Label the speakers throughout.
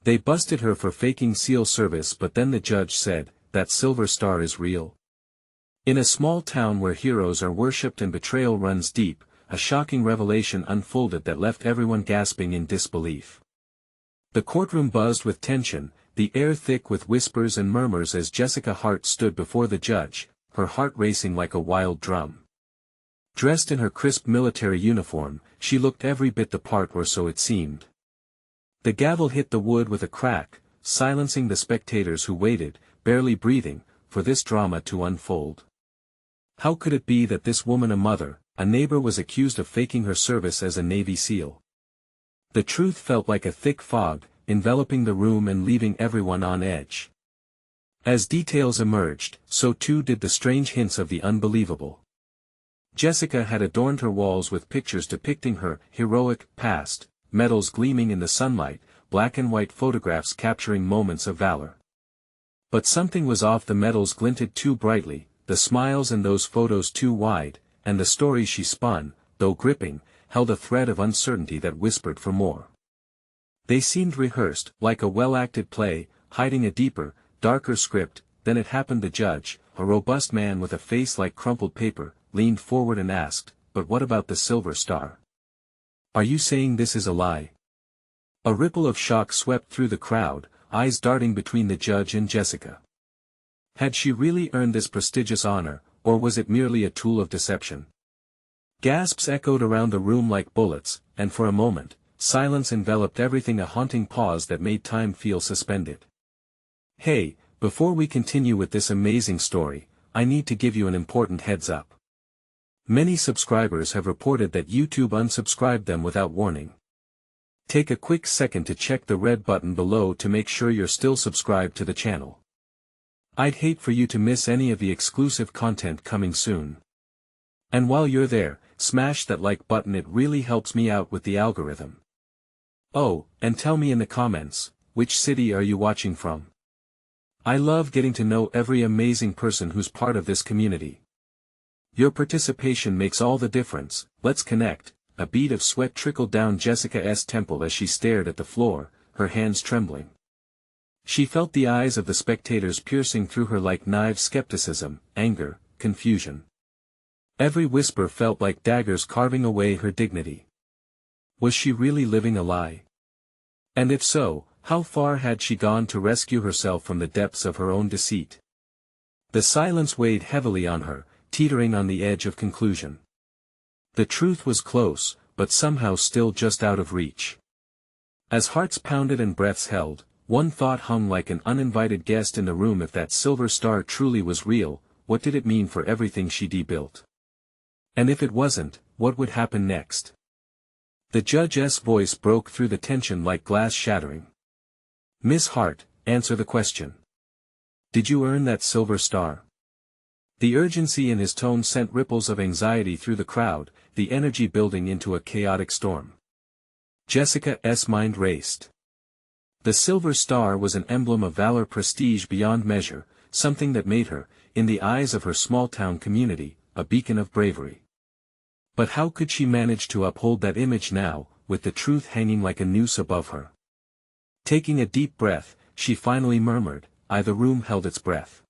Speaker 1: They busted her for faking SEAL service, but then the judge said, "That silver star is real." In a small town where heroes are worshipped and betrayal runs deep, a shocking revelation unfolded that left everyone gasping in disbelief. The courtroom buzzed with tension, the air thick with whispers and murmurs as Jessica Hart stood before the judge, her heart racing like a wild drum. Dressed in her crisp military uniform, she looked every bit the part, or so it seemed. The gavel hit the wood with a crack, silencing the spectators who waited, barely breathing, for this drama to unfold. How could it be that this woman, a mother, a neighbor, was accused of faking her service as a Navy SEAL? The truth felt like a thick fog, enveloping the room and leaving everyone on edge. As details emerged, so too did the strange hints of the unbelievable. Jessica had adorned her walls with pictures depicting her heroic past, medals gleaming in the sunlight, black and white photographs capturing moments of valor. But something was off. The medals glinted too brightly, the smiles in those photos too wide, and the stories she spun, though gripping, held a thread of uncertainty that whispered for more. They seemed rehearsed, like a well-acted play, hiding a deeper, darker script. Then it happened. The judge, a robust man with a face like crumpled paper, leaned forward and asked, "But what about the silver star? Are you saying this is a lie?" A ripple of shock swept through the crowd, eyes darting between the judge and Jessica. Had she really earned this prestigious honor, or was it merely a tool of deception? Gasps echoed around the room like bullets, and for a moment, silence enveloped everything, a haunting pause that made time feel suspended. Hey, before we continue with this amazing story, I need to give you an important heads up. Many subscribers have reported that YouTube unsubscribed them without warning. Take a quick second to check the red button below to make sure you're still subscribed to the channel. I'd hate for you to miss any of the exclusive content coming soon. And while you're there, smash that like button, it really helps me out with the algorithm. Oh, and tell me in the comments, which city are you watching from? I love getting to know every amazing person who's part of this community. Your participation makes all the difference. Let's connect. A bead of sweat trickled down Jessica's temple as she stared at the floor, her hands trembling. She felt the eyes of the spectators piercing through her like knives: skepticism, anger, confusion. Every whisper felt like daggers carving away her dignity. Was she really living a lie? And if so, how far had she gone to rescue herself from the depths of her own deceit? The silence weighed heavily on her, teetering on the edge of conclusion. The truth was close, but somehow still just out of reach. As hearts pounded and breaths held, one thought hung like an uninvited guest in the room: if that silver star truly was real, what did it mean for everything she'd built? And if it wasn't, what would happen next? The judge's voice broke through the tension like glass shattering. "Miss Hart, answer the question. Did you earn that silver star?" The urgency in his tone sent ripples of anxiety through the crowd, the energy building into a chaotic storm. Jessica's mind raced. The silver star was an emblem of valor, prestige beyond measure, something that made her, in the eyes of her small-town community, a beacon of bravery. But how could she manage to uphold that image now, with the truth hanging like a noose above her? Taking a deep breath, she finally murmured, The room held its breath.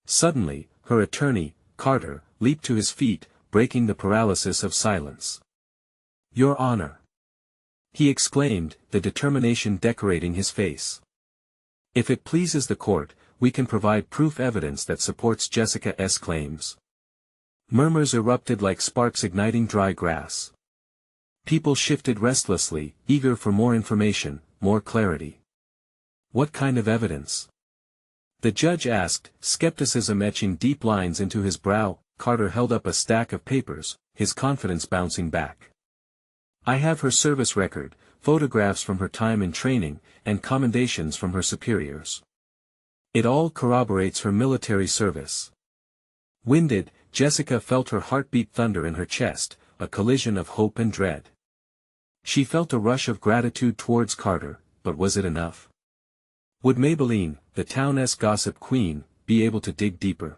Speaker 1: Suddenly, her attorney, Carter, leaped to his feet, breaking the paralysis of silence. "Your Honor!" he exclaimed, the determination decorating his face. "If it pleases the court, we can provide proof evidence that supports Jessica's claims." Murmurs erupted like sparks igniting dry grass. People shifted restlessly, eager for more information, more clarity. "What kind of evidence?" the judge asked, skepticism etching deep lines into his brow. Carter held up a stack of papers, his confidence bouncing back. "I have her service record, photographs from her time in training, and commendations from her superiors. It all corroborates her military service." Winded, Jessica felt her heartbeat thunder in her chest, a collision of hope and dread. She felt a rush of gratitude towards Carter, but was it enough? Would Maybelline, the town's gossip queen, be able to dig deeper?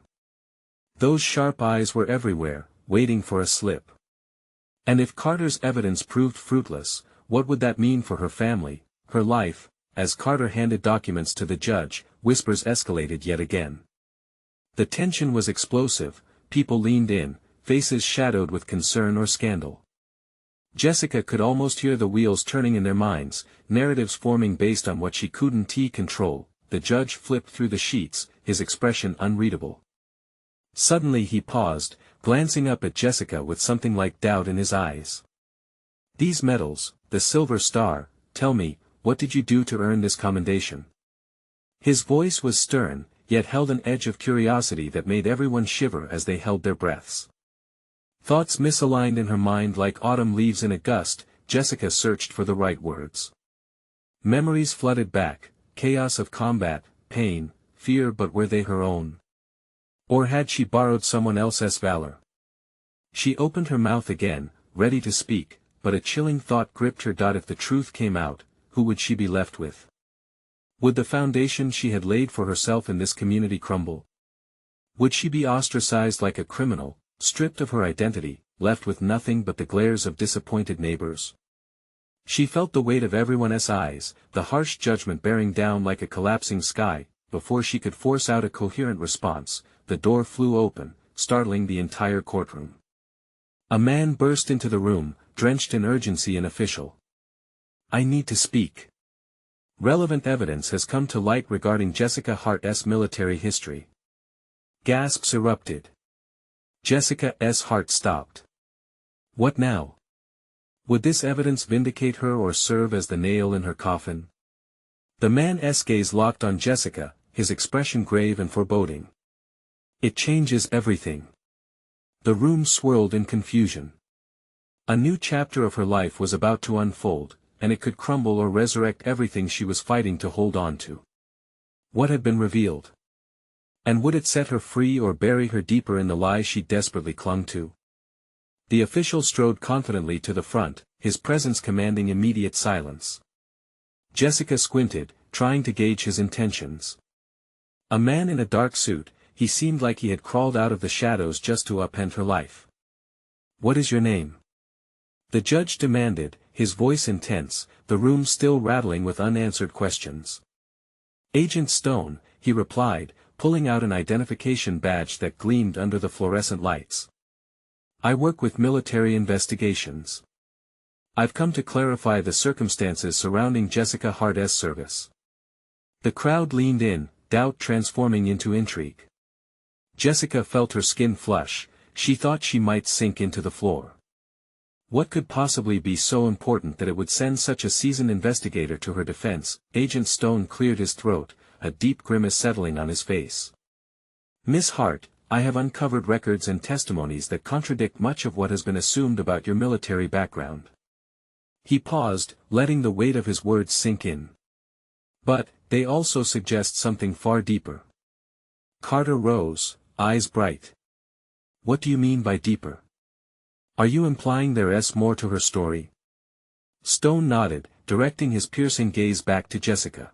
Speaker 1: Those sharp eyes were everywhere, waiting for a slip. And if Carter's evidence proved fruitless, what would that mean for her family, her life, as Carter handed documents to the judge, whispers escalated yet again. The tension was explosive, people leaned in, faces shadowed with concern or scandal. Jessica could almost hear the wheels turning in their minds, narratives forming based on what she couldn't control. The judge flipped through the sheets, his expression unreadable. Suddenly he paused, glancing up at Jessica with something like doubt in his eyes. "These medals, the Silver Star, tell me, what did you do to earn this commendation?" His voice was stern, yet held an edge of curiosity that made everyone shiver as they held their breaths. Thoughts misaligned in her mind like autumn leaves in a gust. Jessica searched for the right words. Memories flooded back, chaos of combat, pain, fear, but were they her own? Or had she borrowed someone else's valor? She opened her mouth again, ready to speak, but a chilling thought gripped her. If the truth came out, who would she be left with? Would the foundation she had laid for herself in this community crumble? Would she be ostracized like a criminal, stripped of her identity, left with nothing but the glares of disappointed neighbors? She felt the weight of everyone's eyes, the harsh judgment bearing down like a collapsing sky. Before she could force out a coherent response, the door flew open, startling the entire courtroom. A man burst into the room, drenched in urgency and official. "I need to speak. Relevant evidence has come to light regarding Jessica Hart's military history." Gasps erupted. Jessica's heart stopped. What now? Would this evidence vindicate her or serve as the nail in her coffin? The man's gaze locked on Jessica, his expression grave and foreboding. "It changes everything." The room swirled in confusion. A new chapter of her life was about to unfold, and it could crumble or resurrect everything she was fighting to hold on to. What had been revealed? And would it set her free or bury her deeper in the lies she desperately clung to? The official strode confidently to the front, his presence commanding immediate silence. Jessica squinted, trying to gauge his intentions. A man in a dark suit, he seemed like he had crawled out of the shadows just to upend her life. "What is your name?" The judge demanded, his voice intense, the room still rattling with unanswered questions. "Agent Stone," he replied, pulling out an identification badge that gleamed under the fluorescent lights. "I work with military investigations. I've come to clarify the circumstances surrounding Jessica Hart's service." The crowd leaned in, doubt transforming into intrigue. Jessica felt her skin flush, she thought she might sink into the floor. What could possibly be so important that it would send such a seasoned investigator to her defense? Agent Stone cleared his throat, a deep grimace settling on his face. "Miss Hart, I have uncovered records and testimonies that contradict much of what has been assumed about your military background." He paused, letting the weight of his words sink in. "But, they also suggest something far deeper." Carter rose, eyes bright. "What do you mean by deeper? Are you implying there's more to her story?" Stone nodded, directing his piercing gaze back to Jessica.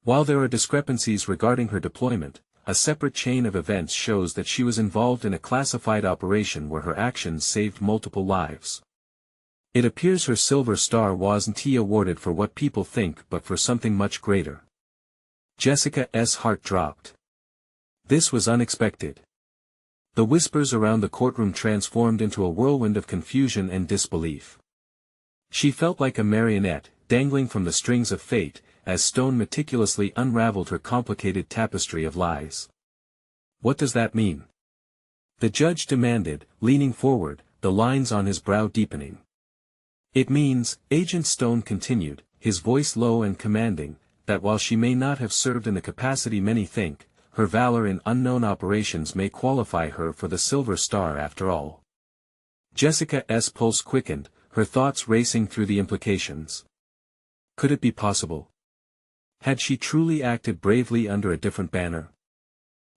Speaker 1: "While there are discrepancies regarding her deployment, a separate chain of events shows that she was involved in a classified operation where her actions saved multiple lives. It appears her Silver Star wasn't awarded for what people think but for something much greater." Jessica's heart dropped. This was unexpected. The whispers around the courtroom transformed into a whirlwind of confusion and disbelief. She felt like a marionette, dangling from the strings of fate, as Stone meticulously unraveled her complicated tapestry of lies. "What does that mean?" the judge demanded, leaning forward, the lines on his brow deepening. "It means," Agent Stone continued, his voice low and commanding, "that while she may not have served in the capacity many think, her valor in unknown operations may qualify her for the Silver Star after all." Jessica's pulse quickened, her thoughts racing through the implications. Could it be possible? Had she truly acted bravely under a different banner?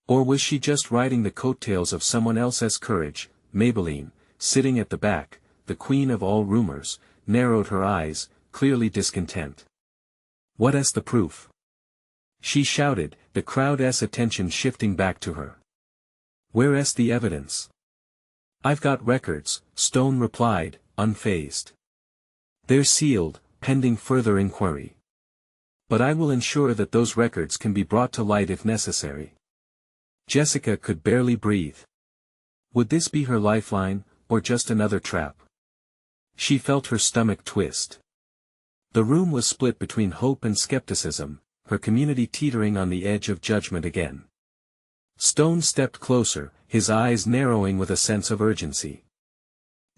Speaker 1: Or was she just riding the coattails of someone else's courage? Maybelline, sitting at the back, the queen of all rumors, narrowed her eyes, clearly discontent. "What's the proof?" she shouted, the crowd's attention shifting back to her. "Where's the evidence?" "I've got records," Stone replied, unfazed. "They're sealed, pending further inquiry." But I will ensure that those records can be brought to light if necessary. Jessica could barely breathe. Would this be her lifeline, or just another trap? She felt her stomach twist. The room was split between hope and skepticism, her community teetering on the edge of judgment again. Stone stepped closer, his eyes narrowing with a sense of urgency.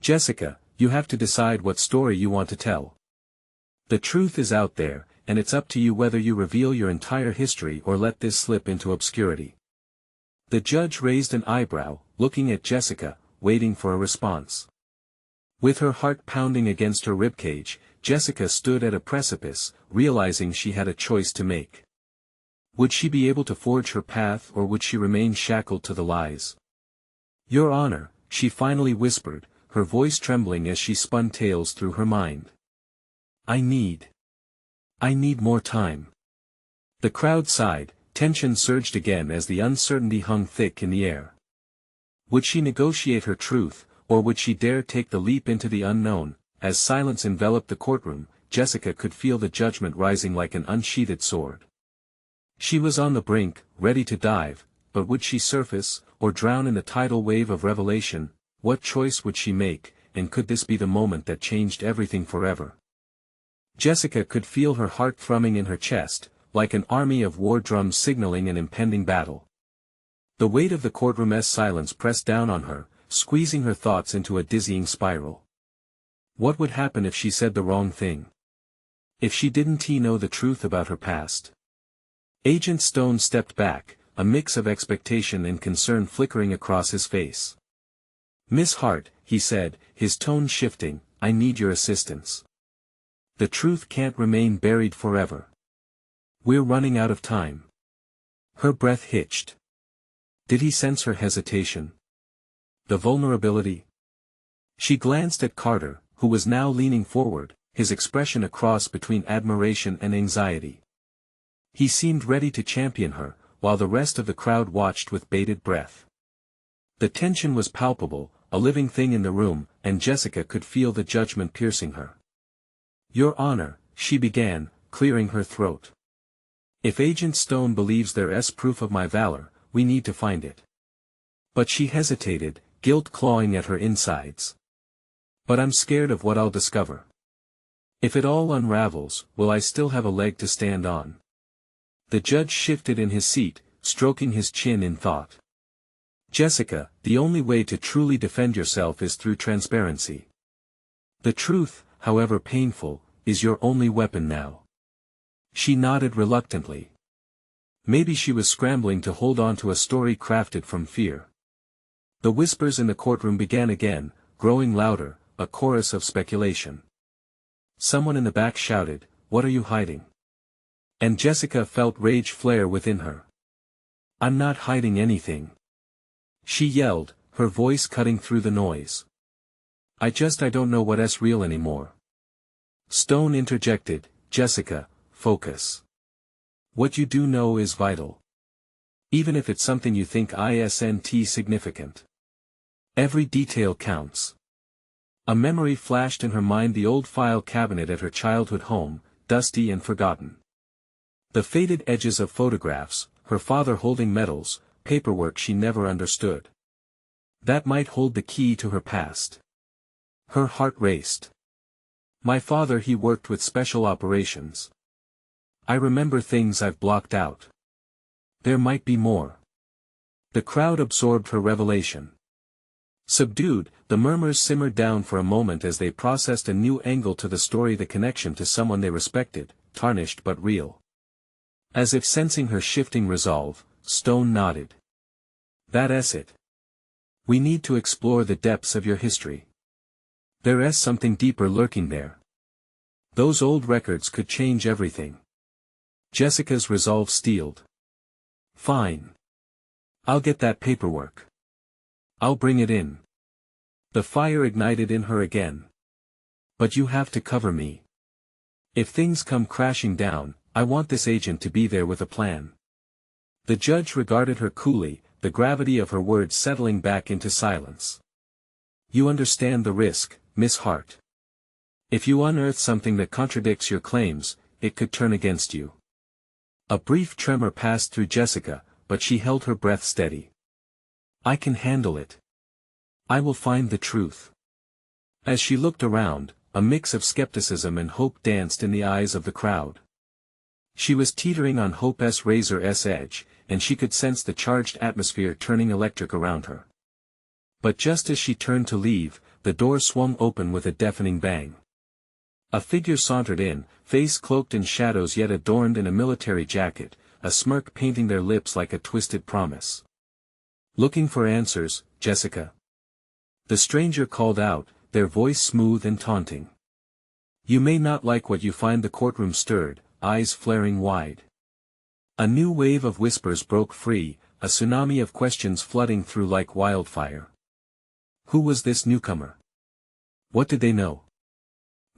Speaker 1: Jessica, you have to decide what story you want to tell. The truth is out there, and it's up to you whether you reveal your entire history or let this slip into obscurity. The judge raised an eyebrow, looking at Jessica, waiting for a response. With her heart pounding against her ribcage, Jessica stood at a precipice, realizing she had a choice to make. Would she be able to forge her path, or would she remain shackled to the lies? Your Honor, she finally whispered, her voice trembling as she spun tales through her mind. I need more time. The crowd sighed, tension surged again as the uncertainty hung thick in the air. Would she negotiate her truth, or would she dare take the leap into the unknown? As silence enveloped the courtroom, Jessica could feel the judgment rising like an unsheathed sword. She was on the brink, ready to dive, but would she surface, or drown in the tidal wave of revelation? What choice would she make, and could this be the moment that changed everything forever? Jessica could feel her heart thrumming in her chest, like an army of war drums signaling an impending battle. The weight of the courtroom's silence pressed down on her, squeezing her thoughts into a dizzying spiral. What would happen if she said the wrong thing? If she didn't know the truth about her past? Agent Stone stepped back, a mix of expectation and concern flickering across his face. Miss Hart, he said, his tone shifting, I need your assistance. The truth can't remain buried forever. We're running out of time. Her breath hitched. Did he sense her hesitation? The vulnerability? She glanced at Carter, who was now leaning forward, his expression a cross between admiration and anxiety. He seemed ready to champion her, while the rest of the crowd watched with bated breath. The tension was palpable, a living thing in the room, and Jessica could feel the judgment piercing her. Your Honor, she began, clearing her throat. If Agent Stone believes there's proof of my valor, we need to find it. But she hesitated, guilt clawing at her insides. But I'm scared of what I'll discover. If it all unravels, will I still have a leg to stand on? The judge shifted in his seat, stroking his chin in thought. Jessica, the only way to truly defend yourself is through transparency. The truth, however painful, is your only weapon now. She nodded reluctantly. Maybe she was scrambling to hold on to a story crafted from fear. The whispers in the courtroom began again, growing louder, a chorus of speculation. Someone in the back shouted, "What are you hiding?" And Jessica felt rage flare within her. I'm not hiding anything. She yelled, her voice cutting through the noise. I don't know what's real anymore. Stone interjected, Jessica, focus. What you do know is vital. Even if it's something you think isn't significant. Every detail counts. A memory flashed in her mind, the old file cabinet at her childhood home, dusty and forgotten. The faded edges of photographs, her father holding medals, paperwork she never understood. That might hold the key to her past. Her heart raced. My father, he worked with special operations. I remember things I've blocked out. There might be more. The crowd absorbed her revelation. Subdued, the murmurs simmered down for a moment as they processed a new angle to the story, the connection to someone they respected, tarnished but real. As if sensing her shifting resolve, Stone nodded. That's it. We need to explore the depths of your history. There's something deeper lurking there. Those old records could change everything. Jessica's resolve steeled. Fine. I'll get that paperwork. I'll bring it in. The fire ignited in her again. But you have to cover me. If things come crashing down, I want this agent to be there with a plan. The judge regarded her coolly, the gravity of her words settling back into silence. You understand the risk, Miss Hart. If you unearth something that contradicts your claims, it could turn against you. A brief tremor passed through Jessica, but she held her breath steady. I can handle it. I will find the truth. As she looked around, a mix of skepticism and hope danced in the eyes of the crowd. She was teetering on hope's razor's edge, and she could sense the charged atmosphere turning electric around her. But just as she turned to leave, the door swung open with a deafening bang. A figure sauntered in, face cloaked in shadows yet adorned in a military jacket, a smirk painting their lips like a twisted promise. Looking for answers, Jessica? The stranger called out, their voice smooth and taunting. You may not like what you find. The courtroom stirred, eyes flaring wide. A new wave of whispers broke free, a tsunami of questions flooding through like wildfire. Who was this newcomer? What did they know?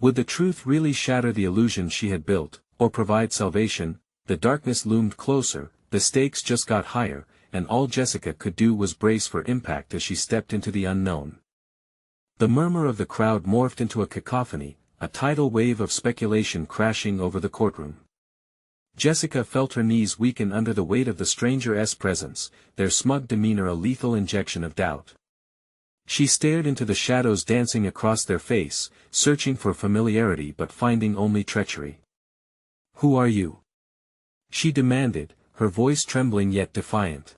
Speaker 1: Would the truth really shatter the illusion she had built, or provide salvation? The darkness loomed closer, the stakes just got higher, and all Jessica could do was brace for impact as she stepped into the unknown. The murmur of the crowd morphed into a cacophony, a tidal wave of speculation crashing over the courtroom. Jessica felt her knees weaken under the weight of the stranger's presence, their smug demeanor a lethal injection of doubt. She stared into the shadows dancing across their face, searching for familiarity but finding only treachery. Who are you? She demanded, her voice trembling yet defiant.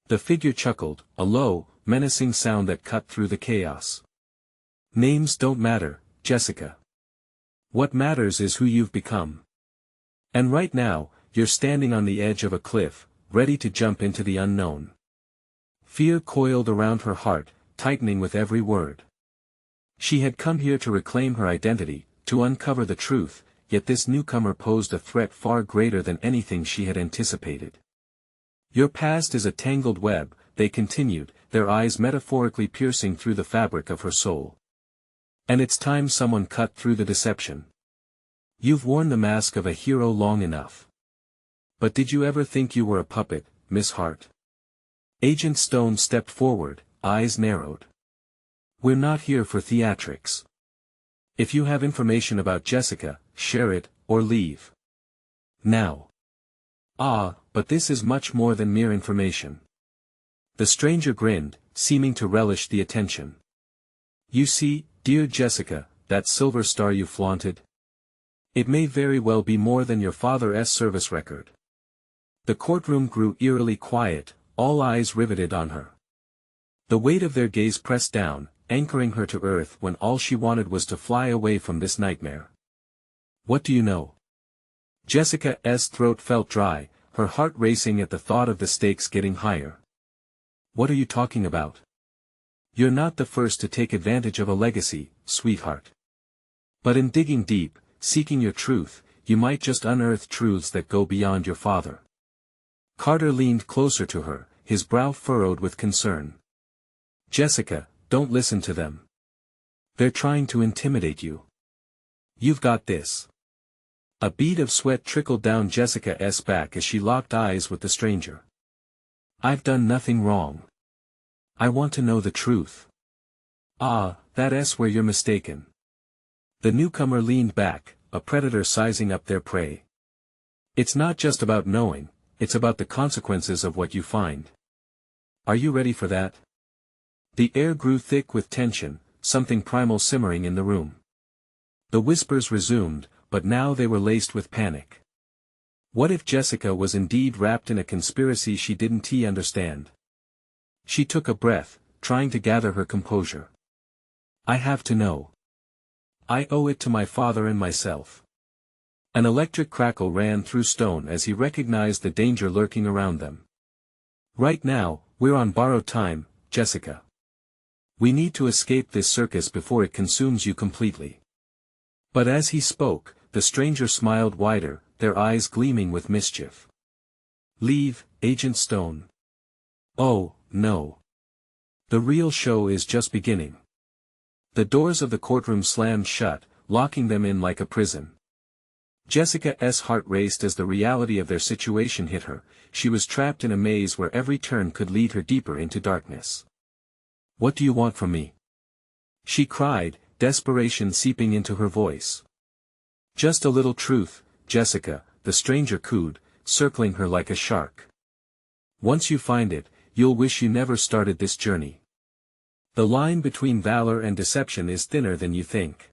Speaker 1: The figure chuckled, a low, menacing sound that cut through the chaos. Names don't matter, Jessica. What matters is who you've become. And right now, you're standing on the edge of a cliff, ready to jump into the unknown. Fear coiled around her heart, tightening with every word. She had come here to reclaim her identity, to uncover the truth, yet this newcomer posed a threat far greater than anything she had anticipated. Your past is a tangled web, they continued, their eyes metaphorically piercing through the fabric of her soul. And it's time someone cut through the deception. You've worn the mask of a hero long enough. But did you ever think you were a puppet, Miss Hart? Agent Stone stepped forward, eyes narrowed. We're not here for theatrics. If you have information about Jessica, share it, or leave. Now. But this is much more than mere information. The stranger grinned, seeming to relish the attention. You see, dear Jessica, that silver star you flaunted? It may very well be more than your father's service record. The courtroom grew eerily quiet, all eyes riveted on her. The weight of their gaze pressed down, anchoring her to earth when all she wanted was to fly away from this nightmare. What do you know? Jessica's throat felt dry, her heart racing at the thought of the stakes getting higher. What are you talking about? You're not the first to take advantage of a legacy, sweetheart. But in digging deep, seeking your truth, you might just unearth truths that go beyond your father. Carter leaned closer to her, his brow furrowed with concern. Jessica, don't listen to them. They're trying to intimidate you. You've got this. A bead of sweat trickled down Jessica's back as she locked eyes with the stranger. I've done nothing wrong. I want to know the truth. That's where you're mistaken. The newcomer leaned back, a predator sizing up their prey. It's not just about knowing, it's about the consequences of what you find. Are you ready for that? The air grew thick with tension, something primal simmering in the room. The whispers resumed, but now they were laced with panic. What if Jessica was indeed wrapped in a conspiracy she didn't understand? She took a breath, trying to gather her composure. I have to know. I owe it to my father and myself. An electric crackle ran through Stone as he recognized the danger lurking around them. Right now, we're on borrowed time, Jessica. We need to escape this circus before it consumes you completely. But as he spoke, the stranger smiled wider, their eyes gleaming with mischief. Leave, Agent Stone. Oh, no. The real show is just beginning. The doors of the courtroom slammed shut, locking them in like a prison. Jessica's heart raced as the reality of their situation hit her. She was trapped in a maze where every turn could lead her deeper into darkness. What do you want from me? She cried, desperation seeping into her voice. Just a little truth, Jessica, the stranger cooed, circling her like a shark. Once you find it, you'll wish you never started this journey. The line between valor and deception is thinner than you think.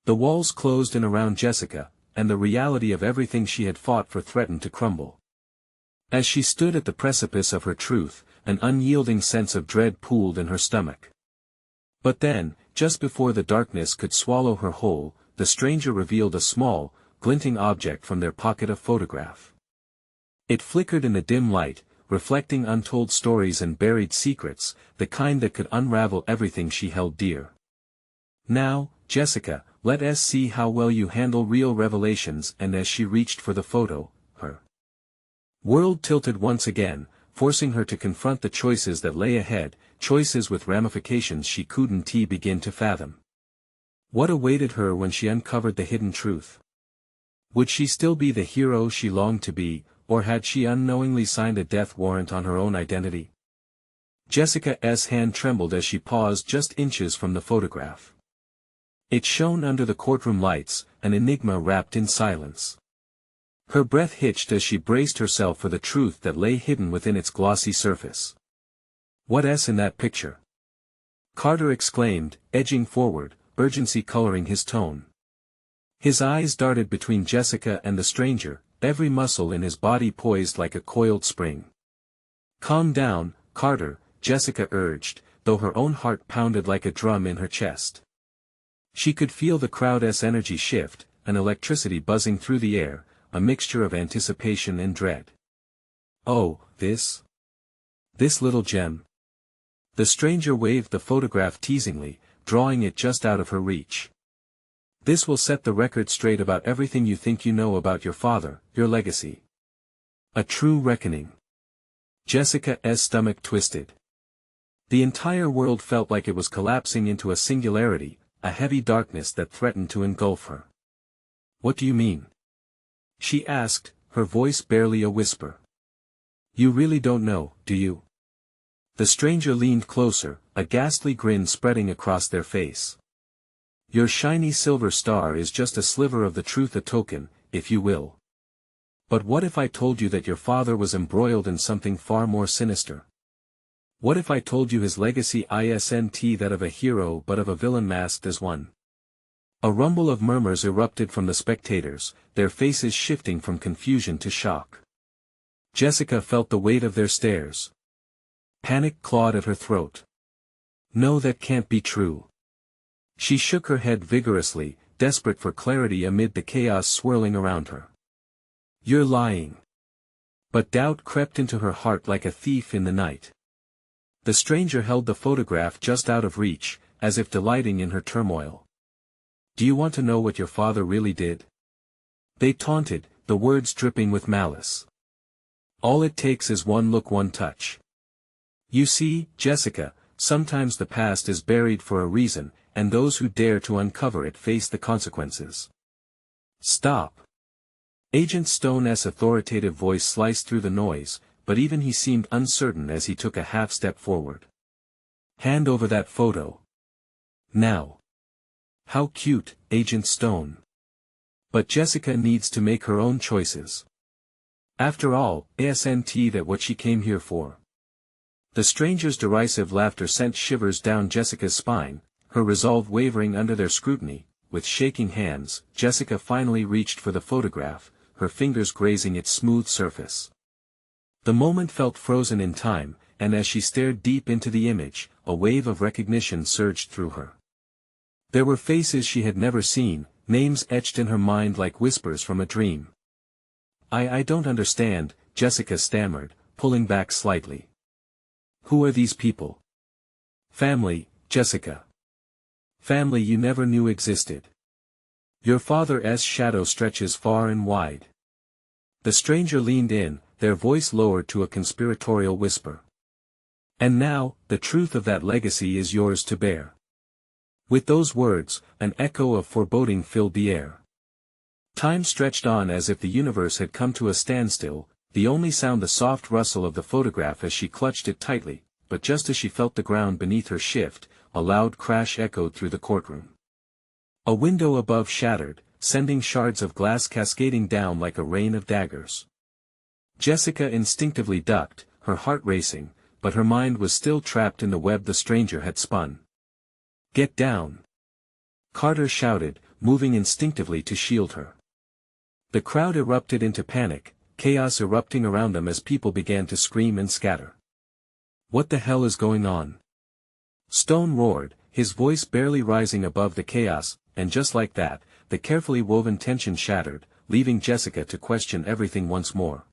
Speaker 1: The walls closed in around Jessica, and the reality of everything she had fought for threatened to crumble. As she stood at the precipice of her truth, an unyielding sense of dread pooled in her stomach. But then, just before the darkness could swallow her whole, the stranger revealed a small, glinting object from their pocket of photograph. It flickered in the dim light, reflecting untold stories and buried secrets, the kind that could unravel everything she held dear. Now, Jessica, let us see how well you handle real revelations. And as she reached for the photo, her world tilted once again, forcing her to confront the choices that lay ahead, choices with ramifications she couldn't begin to fathom. What awaited her when she uncovered the hidden truth? Would she still be the hero she longed to be, or had she unknowingly signed a death warrant on her own identity? Jessica's hand trembled as she paused just inches from the photograph. It shone under the courtroom lights, an enigma wrapped in silence. Her breath hitched as she braced herself for the truth that lay hidden within its glossy surface. "What's in that picture?" Carter exclaimed, edging forward, urgency coloring his tone. His eyes darted between Jessica and the stranger, every muscle in his body poised like a coiled spring. "Calm down, Carter," Jessica urged, though her own heart pounded like a drum in her chest. She could feel the crowd's energy shift, an electricity buzzing through the air, a mixture of anticipation and dread. "Oh, this little gem." The stranger waved the photograph teasingly, drawing it just out of her reach. "This will set the record straight about everything you think you know about your father, your legacy. A true reckoning." Jessica's stomach twisted. The entire world felt like it was collapsing into a singularity, a heavy darkness that threatened to engulf her. "What do you mean?" she asked, her voice barely a whisper. "You really don't know, do you?" The stranger leaned closer, a ghastly grin spreading across their face. "Your shiny silver star is just a sliver of the truth, a token, if you will. But what if I told you that your father was embroiled in something far more sinister? What if I told you his legacy isn't that of a hero but of a villain masked as one?" A rumble of murmurs erupted from the spectators, their faces shifting from confusion to shock. Jessica felt the weight of their stares. Panic clawed at her throat. "No, that can't be true." She shook her head vigorously, desperate for clarity amid the chaos swirling around her. "You're lying." But doubt crept into her heart like a thief in the night. The stranger held the photograph just out of reach, as if delighting in her turmoil. "Do you want to know what your father really did?" they taunted, the words dripping with malice. "All it takes is one look, one touch. You see, Jessica, sometimes the past is buried for a reason, and those who dare to uncover it face the consequences." "Stop." Agent Stone's authoritative voice sliced through the noise, but even he seemed uncertain as he took a half-step forward. "Hand over that photo. Now." "How cute, Agent Stone. But Jessica needs to make her own choices. After all, isn't that what she came here for?" The stranger's derisive laughter sent shivers down Jessica's spine, her resolve wavering under their scrutiny. With shaking hands, Jessica finally reached for the photograph, her fingers grazing its smooth surface. The moment felt frozen in time, and as she stared deep into the image, a wave of recognition surged through her. There were faces she had never seen, names etched in her mind like whispers from a dream. I don't understand," Jessica stammered, pulling back slightly. "Who are these people?" "Family, Jessica. Family you never knew existed. Your father's shadow stretches far and wide." The stranger leaned in, their voice lowered to a conspiratorial whisper. "And now, the truth of that legacy is yours to bear." With those words, an echo of foreboding filled the air. Time stretched on as if the universe had come to a standstill, the only sound the soft rustle of the photograph as she clutched it tightly, but just as she felt the ground beneath her shift, a loud crash echoed through the courtroom. A window above shattered, sending shards of glass cascading down like a rain of daggers. Jessica instinctively ducked, her heart racing, but her mind was still trapped in the web the stranger had spun. "Get down!" Carter shouted, moving instinctively to shield her. The crowd erupted into panic, chaos erupting around them as people began to scream and scatter. "What the hell is going on?" Stone roared, his voice barely rising above the chaos, and just like that, the carefully woven tension shattered, leaving Jessica to question everything once more.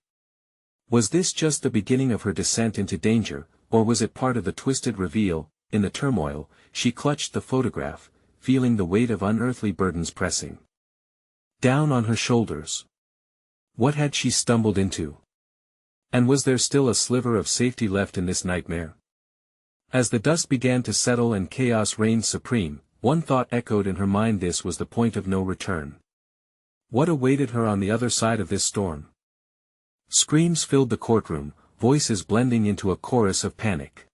Speaker 1: Was this just the beginning of her descent into danger, or was it part of the twisted reveal? In the turmoil, she clutched the photograph, feeling the weight of unearthly burdens pressing down on her shoulders. What had she stumbled into? And was there still a sliver of safety left in this nightmare? As the dust began to settle and chaos reigned supreme, one thought echoed in her mind: this was the point of no return. What awaited her on the other side of this storm? Screams filled the courtroom, voices blending into a chorus of panic.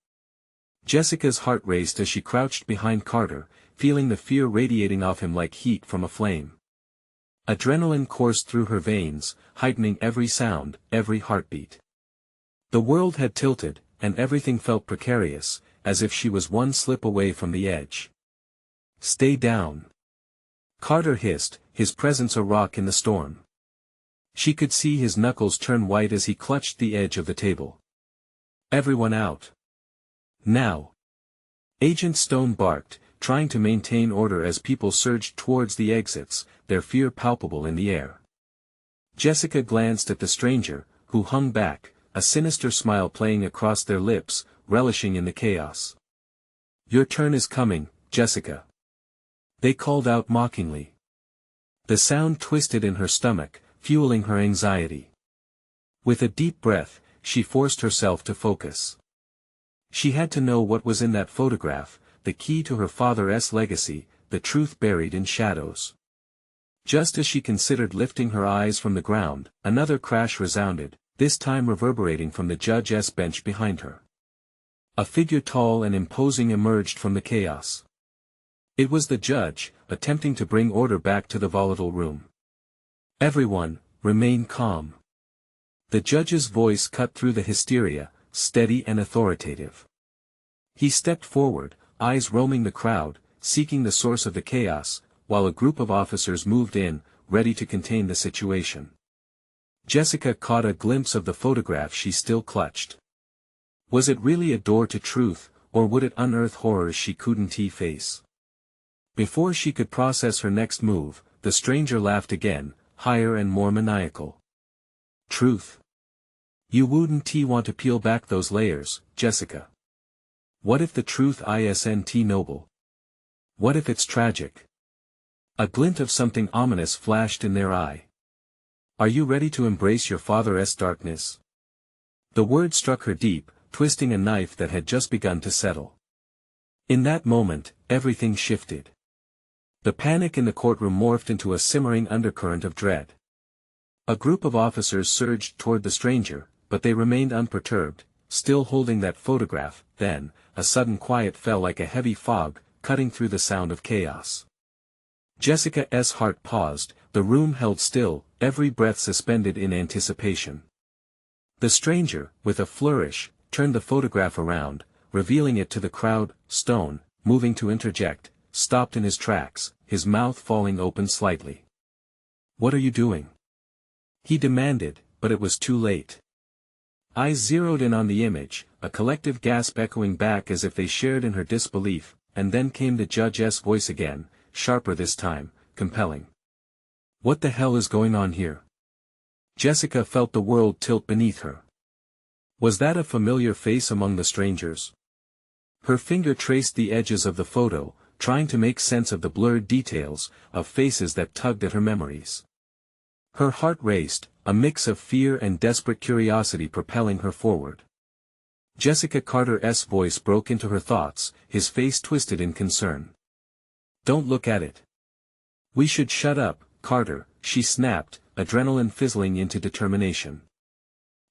Speaker 1: Jessica's heart raced as she crouched behind Carter, feeling the fear radiating off him like heat from a flame. Adrenaline coursed through her veins, heightening every sound, every heartbeat. The world had tilted, and everything felt precarious, as if she was one slip away from the edge. "Stay down!" Carter hissed, his presence a rock in the storm. She could see his knuckles turn white as he clutched the edge of the table. "Everyone out! Now!" Agent Stone barked, trying to maintain order as people surged towards the exits, their fear palpable in the air. Jessica glanced at the stranger, who hung back, a sinister smile playing across their lips, relishing in the chaos. "Your turn is coming, Jessica," they called out mockingly. The sound twisted in her stomach, fueling her anxiety. With a deep breath, she forced herself to focus. She had to know what was in that photograph, the key to her father's legacy, the truth buried in shadows. Just as she considered lifting her eyes from the ground, another crash resounded, this time reverberating from the judge's bench behind her. A figure tall and imposing emerged from the chaos. It was the judge, attempting to bring order back to the volatile room. "Everyone, remain calm." The judge's voice cut through the hysteria, steady and authoritative. He stepped forward, eyes roaming the crowd, seeking the source of the chaos, while a group of officers moved in, ready to contain the situation. Jessica caught a glimpse of the photograph she still clutched. Was it really a door to truth, or would it unearth horrors she couldn't face? Before she could process her next move, the stranger laughed again, higher and more maniacal. "Truth? You wouldn't want to peel back those layers, Jessica. What if the truth isn't noble? What if it's tragic?" A glint of something ominous flashed in their eye. "Are you ready to embrace your father's darkness?" The word struck her deep, twisting a knife that had just begun to settle. In that moment, everything shifted. The panic in the courtroom morphed into a simmering undercurrent of dread. A group of officers surged toward the stranger, but they remained unperturbed, still holding that photograph. Then, a sudden quiet fell like a heavy fog, cutting through the sound of chaos. Jessica's heart paused, the room held still, every breath suspended in anticipation. The stranger, with a flourish, turned the photograph around, revealing it to the crowd. Stone, moving to interject, stopped in his tracks, his mouth falling open slightly. "What are you doing?" he demanded, but it was too late. Eyes zeroed in on the image, a collective gasp echoing back as if they shared in her disbelief, and then came the judge's voice again, sharper this time, compelling. "What the hell is going on here?" Jessica felt the world tilt beneath her. Was that a familiar face among the strangers? Her finger traced the edges of the photo, trying to make sense of the blurred details, of faces that tugged at her memories. Her heart raced, a mix of fear and desperate curiosity propelling her forward. Jessica Carter's voice broke into her thoughts, his face twisted in concern. "Don't look at it." "We should shut up, Carter," she snapped, adrenaline fizzling into determination.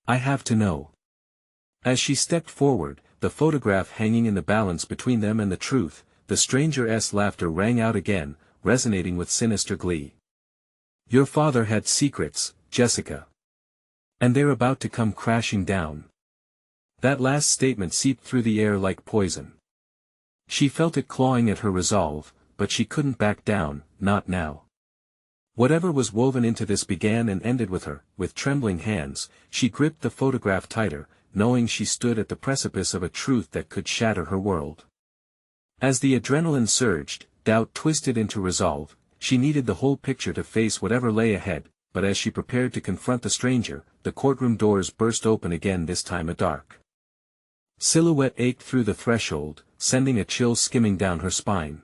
Speaker 1: "I have to know." As she stepped forward, the photograph hanging in the balance between them and the truth, the stranger's laughter rang out again, resonating with sinister glee. "Your father had secrets, Jessica. And they're about to come crashing down. That last statement seeped through the air like poison. She felt it clawing at her resolve, but she couldn't back down, not now. Whatever was woven into this began and ended with her. With trembling hands, she gripped the photograph tighter, knowing she stood at the precipice of a truth that could shatter her world. As the adrenaline surged, doubt twisted into resolve. She needed the whole picture to face whatever lay ahead, but as she prepared to confront the stranger, the courtroom doors burst open again, this time a dark silhouette ached through the threshold, sending a chill skimming down her spine.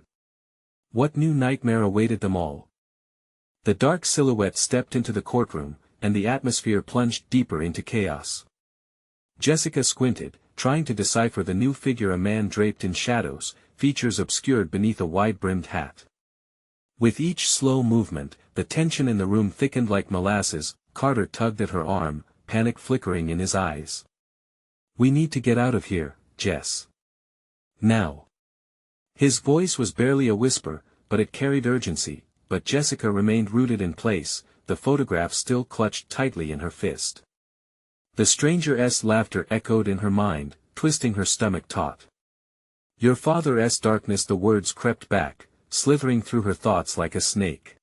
Speaker 1: What new nightmare awaited them all? The dark silhouette stepped into the courtroom, and the atmosphere plunged deeper into chaos. Jessica squinted, trying to decipher the new figure, a man draped in shadows, features obscured beneath a wide-brimmed hat. With each slow movement, the tension in the room thickened like molasses. Carter tugged at her arm, panic flickering in his eyes. "We need to get out of here, Jess. Now." His voice was barely a whisper, but it carried urgency, but Jessica remained rooted in place, the photograph still clutched tightly in her fist. The stranger's laughter echoed in her mind, twisting her stomach taut. "Your father's darkness," the words crept back, slithering through her thoughts like a snake.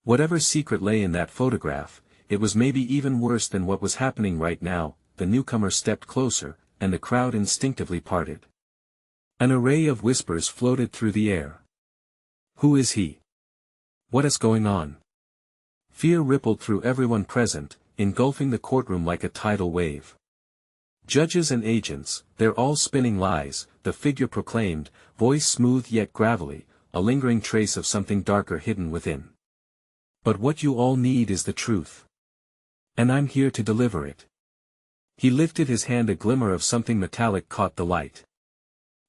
Speaker 1: Whatever secret lay in that photograph, it was maybe even worse than what was happening right now. The newcomer stepped closer, and the crowd instinctively parted. An array of whispers floated through the air. Who is he? What is going on? Fear rippled through everyone present, engulfing the courtroom like a tidal wave. Judges and agents, they're all spinning lies, the figure proclaimed, voice smooth yet gravelly, a lingering trace of something darker hidden within. But what you all need is the truth. And I'm here to deliver it. He lifted his hand, a glimmer of something metallic caught the light.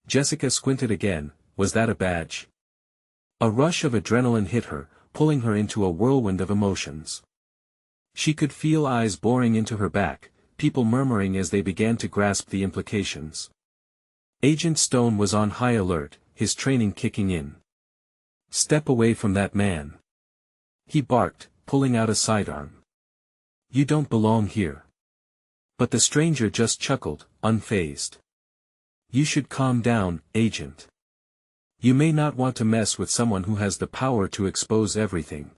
Speaker 1: Jessica squinted again. Was that a badge? A rush of adrenaline hit her, pulling her into a whirlwind of emotions. She could feel eyes boring into her back, people murmuring as they began to grasp the implications. Agent Stone was on high alert, his training kicking in. "Step away from that man," he barked, pulling out a sidearm. "You don't belong here." But the stranger just chuckled, unfazed. "You should calm down, Agent. You may not want to mess with someone who has the power to expose everything."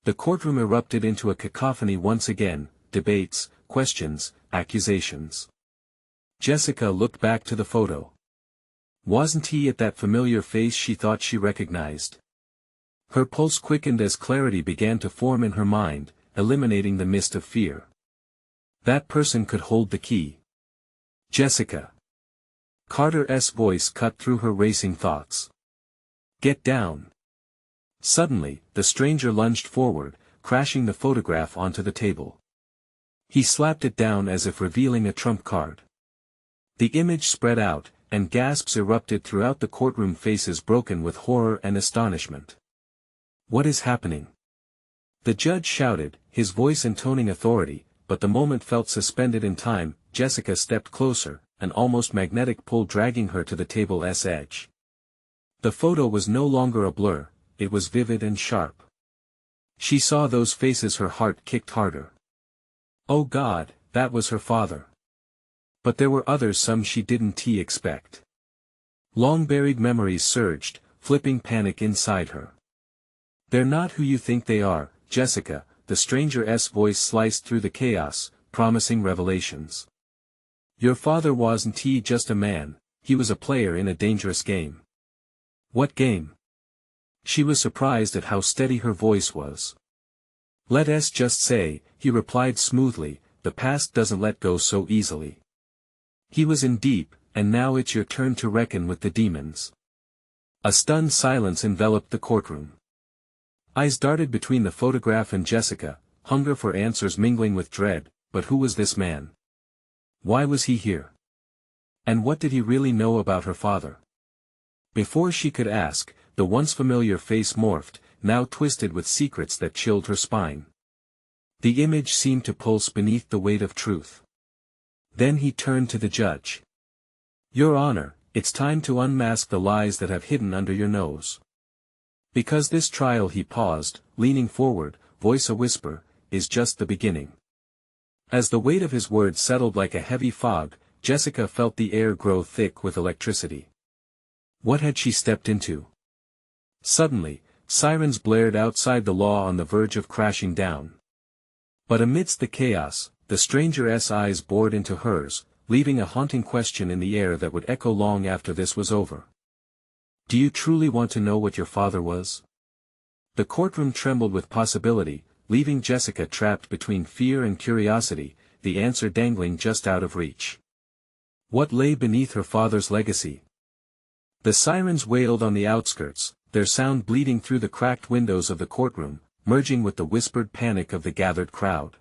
Speaker 1: The courtroom erupted into a cacophony once again, debates, questions, accusations. Jessica looked back to the photo. Wasn't he at that familiar face she thought she recognized? Her pulse quickened as clarity began to form in her mind, eliminating the mist of fear. That person could hold the key. Jessica. Carter's voice cut through her racing thoughts. "Get down." Suddenly, the stranger lunged forward, crashing the photograph onto the table. He slapped it down as if revealing a trump card. The image spread out, and gasps erupted throughout the courtroom, faces broken with horror and astonishment. "What is happening?" the judge shouted, his voice intoning authority, but the moment felt suspended in time. Jessica stepped closer, an almost magnetic pull dragging her to the table's edge. The photo was no longer a blur, it was vivid and sharp. She saw those faces, her heart kicked harder. Oh God, that was her father. But there were others, some she didn't expect. Long-buried memories surged, flipping panic inside her. "They're not who you think they are, Jessica," the stranger's voice sliced through the chaos, promising revelations. "Your father wasn't just a man, he was a player in a dangerous game." "What game?" She was surprised at how steady her voice was. "Let's just say," he replied smoothly, "the past doesn't let go so easily. He was in deep, and now it's your turn to reckon with the demons." A stunned silence enveloped the courtroom. Eyes darted between the photograph and Jessica, hunger for answers mingling with dread. But who was this man? Why was he here? And what did he really know about her father? Before she could ask, the once familiar face morphed, now twisted with secrets that chilled her spine. The image seemed to pulse beneath the weight of truth. Then he turned to the judge. "Your Honor, it's time to unmask the lies that have hidden under your nose. Because this trial," he paused, leaning forward, voice a whisper, "is just the beginning. As the weight of his words settled like a heavy fog, Jessica felt the air grow thick with electricity. What had she stepped into? Suddenly, sirens blared outside the law on the verge of crashing down. But amidst the chaos, the stranger's eyes bored into hers, leaving a haunting question in the air that would echo long after this was over. Do you truly want to know what your father was? The courtroom trembled with possibility, leaving Jessica trapped between fear and curiosity, the answer dangling just out of reach. What lay beneath her father's legacy? The sirens wailed on the outskirts, their sound bleeding through the cracked windows of the courtroom, merging with the whispered panic of the gathered crowd.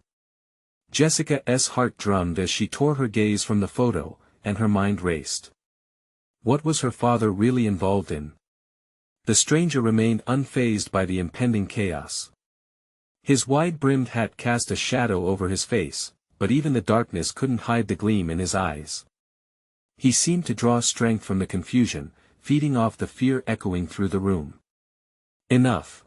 Speaker 1: Jessica's heart drummed as she tore her gaze from the photo, and her mind raced. What was her father really involved in? The stranger remained unfazed by the impending chaos. His wide-brimmed hat cast a shadow over his face, but even the darkness couldn't hide the gleam in his eyes. He seemed to draw strength from the confusion, feeding off the fear echoing through the room. Enough!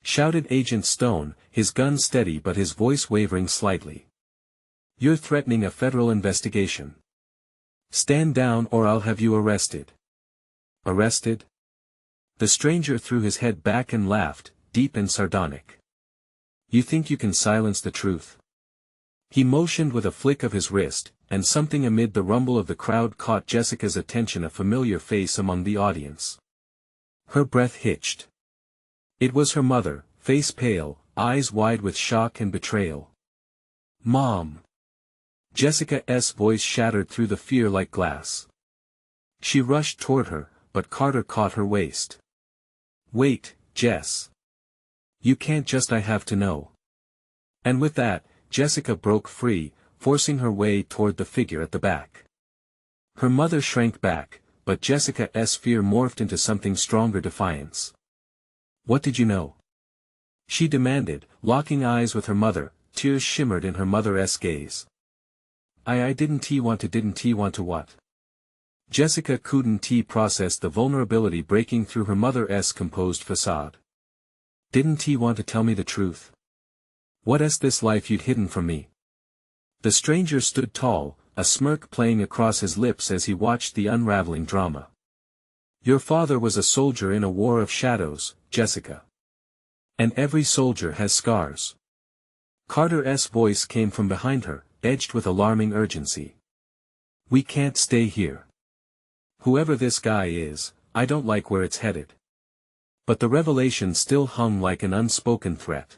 Speaker 1: Shouted Agent Stone, his gun steady but his voice wavering slightly. You're threatening a federal investigation. Stand down or I'll have you arrested. Arrested? The stranger threw his head back and laughed, deep and sardonic. You think you can silence the truth? He motioned with a flick of his wrist, and something amid the rumble of the crowd caught Jessica's attention, a familiar face among the audience. Her breath hitched. It was her mother, face pale, eyes wide with shock and betrayal. Mom! Jessica's voice shattered through the fear like glass. She rushed toward her, but Carter caught her waist. Wait, Jess. You can't just, I have to know. And with that, Jessica broke free, forcing her way toward the figure at the back. Her mother shrank back, but Jessica's fear morphed into something stronger, defiance. What did you know? She demanded, locking eyes with her mother, tears shimmered in her mother's gaze. I didn't want to what? Jessica couldn't process the vulnerability breaking through her mother's composed facade. Didn't want to tell me the truth? What's this life you'd hidden from me? The stranger stood tall, a smirk playing across his lips as he watched the unraveling drama. Your father was a soldier in a war of shadows, Jessica. And every soldier has scars. Carter's voice came from behind her, edged with alarming urgency. We can't stay here. Whoever this guy is, I don't like where it's headed. But the revelation still hung like an unspoken threat.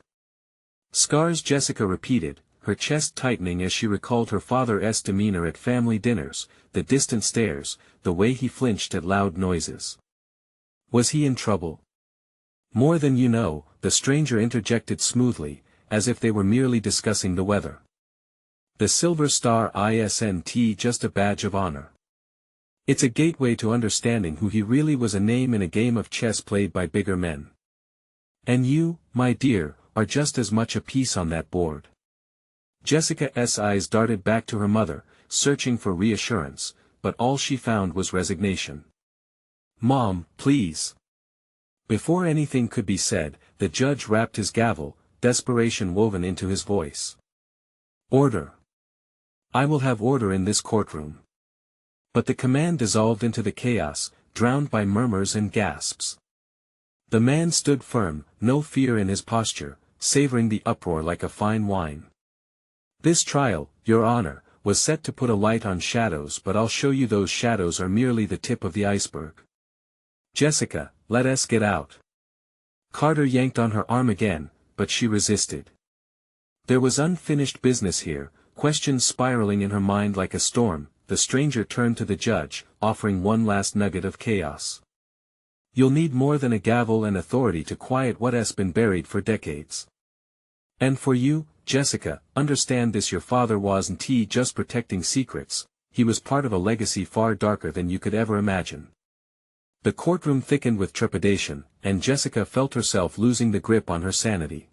Speaker 1: Scars, Jessica repeated, her chest tightening as she recalled her father's demeanor at family dinners, the distant stares, the way he flinched at loud noises. Was he in trouble? More than you know, the stranger interjected smoothly, as if they were merely discussing the weather. The Silver Star isn't just a badge of honor. It's a gateway to understanding who he really was, a name in a game of chess played by bigger men. And you, my dear, are just as much a piece on that board. Jessica's eyes darted back to her mother, searching for reassurance, but all she found was resignation. Mom, please. Before anything could be said, the judge rapped his gavel, desperation woven into his voice. Order. I will have order in this courtroom. But the command dissolved into the chaos, drowned by murmurs and gasps. The man stood firm, no fear in his posture, savoring the uproar like a fine wine. This trial, Your Honor, was set to put a light on shadows, but I'll show you those shadows are merely the tip of the iceberg. Jessica, let us get out. Carter yanked on her arm again, but she resisted. There was unfinished business here, questions spiraling in her mind like a storm. The stranger turned to the judge, offering one last nugget of chaos. You'll need more than a gavel and authority to quiet what has been buried for decades. And for you, Jessica, understand this: your father wasn't just protecting secrets, he was part of a legacy far darker than you could ever imagine. The courtroom thickened with trepidation, and Jessica felt herself losing the grip on her sanity.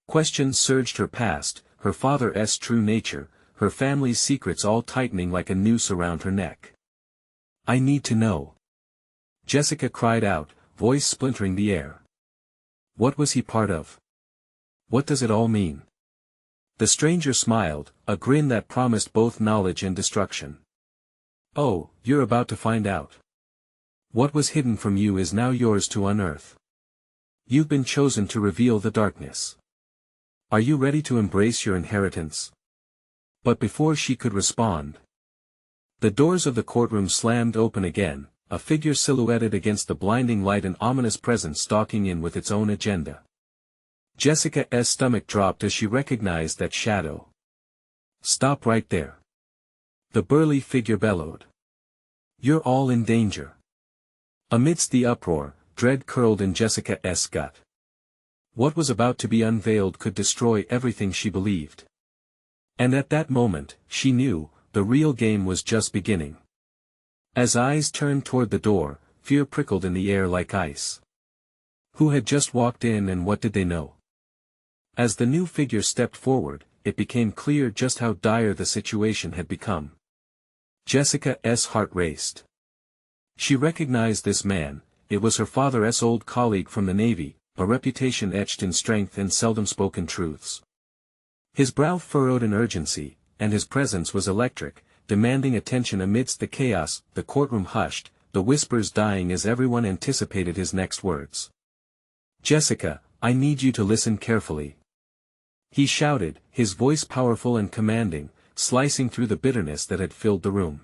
Speaker 1: Questions surged her past, her father's true nature, her family's secrets, all tightening like a noose around her neck. I need to know. Jessica cried out, voice splintering the air. What was he part of? What does it all mean? The stranger smiled, a grin that promised both knowledge and destruction. Oh, you're about to find out. What was hidden from you is now yours to unearth. You've been chosen to reveal the darkness. Are you ready to embrace your inheritance? But before she could respond, the doors of the courtroom slammed open again, a figure silhouetted against the blinding light, an ominous presence stalking in with its own agenda. Jessica's stomach dropped as she recognized that shadow. Stop right there. The burly figure bellowed. You're all in danger. Amidst the uproar, dread curled in Jessica's gut. What was about to be unveiled could destroy everything she believed. And at that moment, she knew, the real game was just beginning. As eyes turned toward the door, fear prickled in the air like ice. Who had just walked in and what did they know? As the new figure stepped forward, it became clear just how dire the situation had become. Jessica's heart raced. She recognized this man. It was her father's old colleague from the Navy, a reputation etched in strength and seldom spoken truths. His brow furrowed in urgency, and his presence was electric, demanding attention amidst the chaos. The courtroom hushed, the whispers dying as everyone anticipated his next words. Jessica, I need you to listen carefully. He shouted, his voice powerful and commanding, slicing through the bitterness that had filled the room.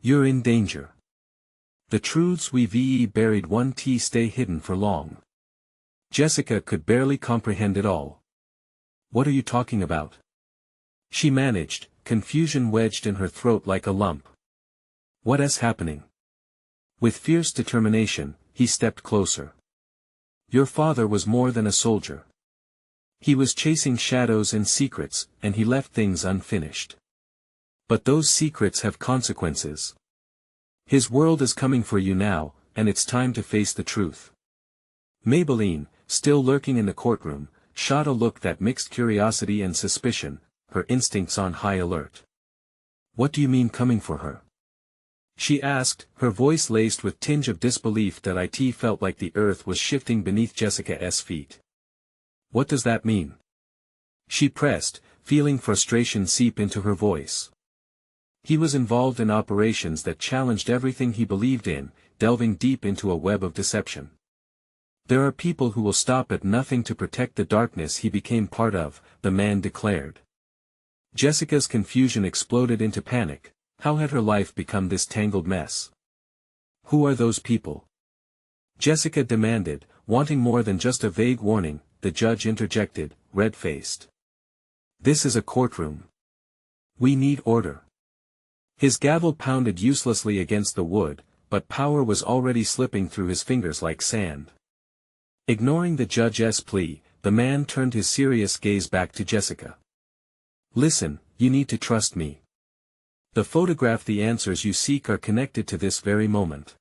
Speaker 1: You're in danger. The truths we've buried won't stay hidden for long. Jessica could barely comprehend it all. What are you talking about? She managed, confusion wedged in her throat like a lump. What is happening? With fierce determination, he stepped closer. Your father was more than a soldier. He was chasing shadows and secrets, and he left things unfinished. But those secrets have consequences. His world is coming for you now, and it's time to face the truth. Maybelline, still lurking in the courtroom, shot a look that mixed curiosity and suspicion, her instincts on high alert. What do you mean coming for her? She asked, her voice laced with tinge of disbelief that it felt like the earth was shifting beneath Jessica's feet. What does that mean? She pressed, feeling frustration seep into her voice. He was involved in operations that challenged everything he believed in, delving deep into a web of deception. There are people who will stop at nothing to protect the darkness he became part of, the man declared. Jessica's confusion exploded into panic. How had her life become this tangled mess? Who are those people? Jessica demanded, wanting more than just a vague warning. The judge interjected, red-faced. This is a courtroom. We need order. His gavel pounded uselessly against the wood, but power was already slipping through his fingers like sand. Ignoring the judge's plea, the man turned his serious gaze back to Jessica. Listen, you need to trust me. The answers you seek are connected to this very moment.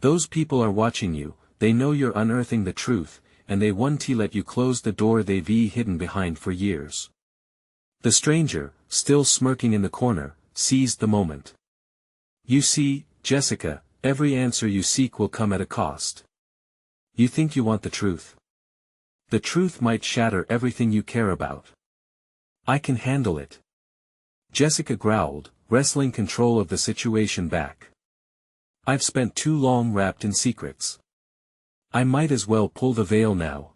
Speaker 1: Those people are watching you, they know you're unearthing the truth, and they won't let you close the door they've hidden behind for years. The stranger, still smirking in the corner, seized the moment. You see, Jessica, every answer you seek will come at a cost. You think you want the truth. The truth might shatter everything you care about. I can handle it. Jessica growled, wresting control of the situation back. I've spent too long wrapped in secrets. I might as well pull the veil now.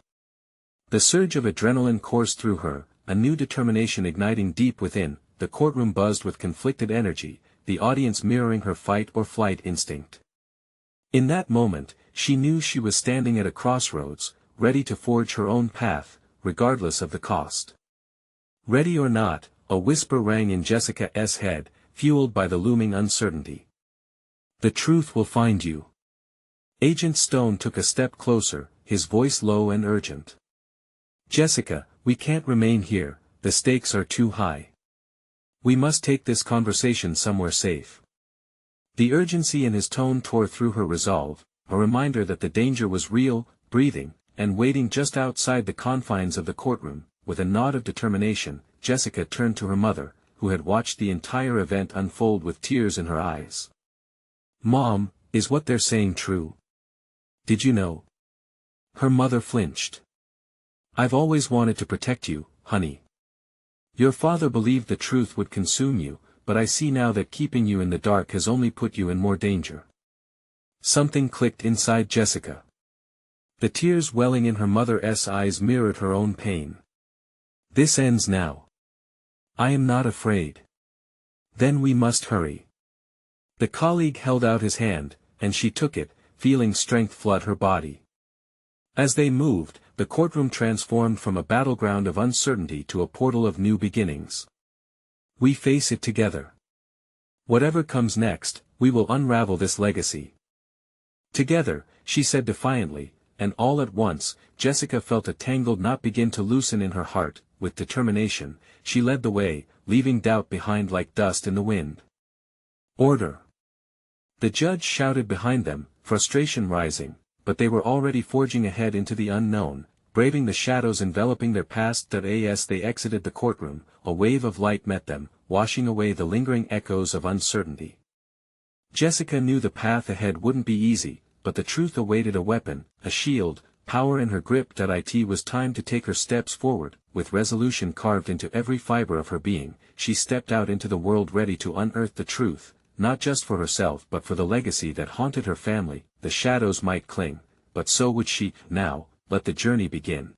Speaker 1: The surge of adrenaline coursed through her, a new determination igniting deep within. The courtroom buzzed with conflicted energy, the audience mirroring her fight-or-flight instinct. In that moment, she knew she was standing at a crossroads, ready to forge her own path, regardless of the cost. Ready or not, a whisper rang in Jessica's head, fueled by the looming uncertainty. The truth will find you. Agent Stone took a step closer, his voice low and urgent. Jessica, we can't remain here, the stakes are too high. We must take this conversation somewhere safe. The urgency in his tone tore through her resolve, a reminder that the danger was real, breathing, and waiting just outside the confines of the courtroom. With a nod of determination, Jessica turned to her mother, who had watched the entire event unfold with tears in her eyes. Mom, is what they're saying true? Did you know? Her mother flinched. I've always wanted to protect you, honey. Your father believed the truth would consume you, but I see now that keeping you in the dark has only put you in more danger. Something clicked inside Jessica. The tears welling in her mother's eyes mirrored her own pain. This ends now. I am not afraid. Then we must hurry. The colleague held out his hand, and she took it, feeling strength flood her body. As they moved, the courtroom transformed from a battleground of uncertainty to a portal of new beginnings. We face it together. Whatever comes next, we will unravel this legacy. Together, she said defiantly, and all at once, Jessica felt a tangled knot begin to loosen in her heart. With determination, she led the way, leaving doubt behind like dust in the wind. Order! The judge shouted behind them, frustration rising, but they were already forging ahead into the unknown, braving the shadows enveloping their past. As they exited the courtroom, a wave of light met them, washing away the lingering echoes of uncertainty. Jessica knew the path ahead wouldn't be easy, but the truth awaited a weapon, a shield, power in her grip. It was time to take her steps forward. With resolution carved into every fiber of her being, she stepped out into the world ready to unearth the truth, not just for herself but for the legacy that haunted her family. The shadows might cling, but so would she. Now, let the journey begin.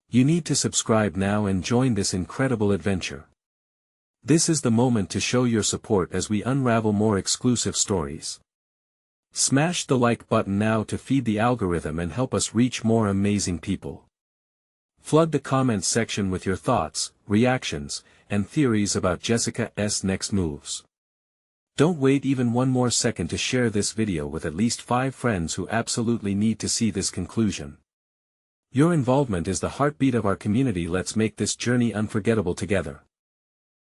Speaker 1: You need to subscribe now and join this incredible adventure. This is the moment to show your support as we unravel more exclusive stories. Smash the like button now to feed the algorithm and help us reach more amazing people. Flood the comments section with your thoughts, reactions, and theories about Jessica's next moves. Don't wait even one more second to share this video with at least 5 friends who absolutely need to see this conclusion. Your involvement is the heartbeat of our community. Let's make this journey unforgettable together.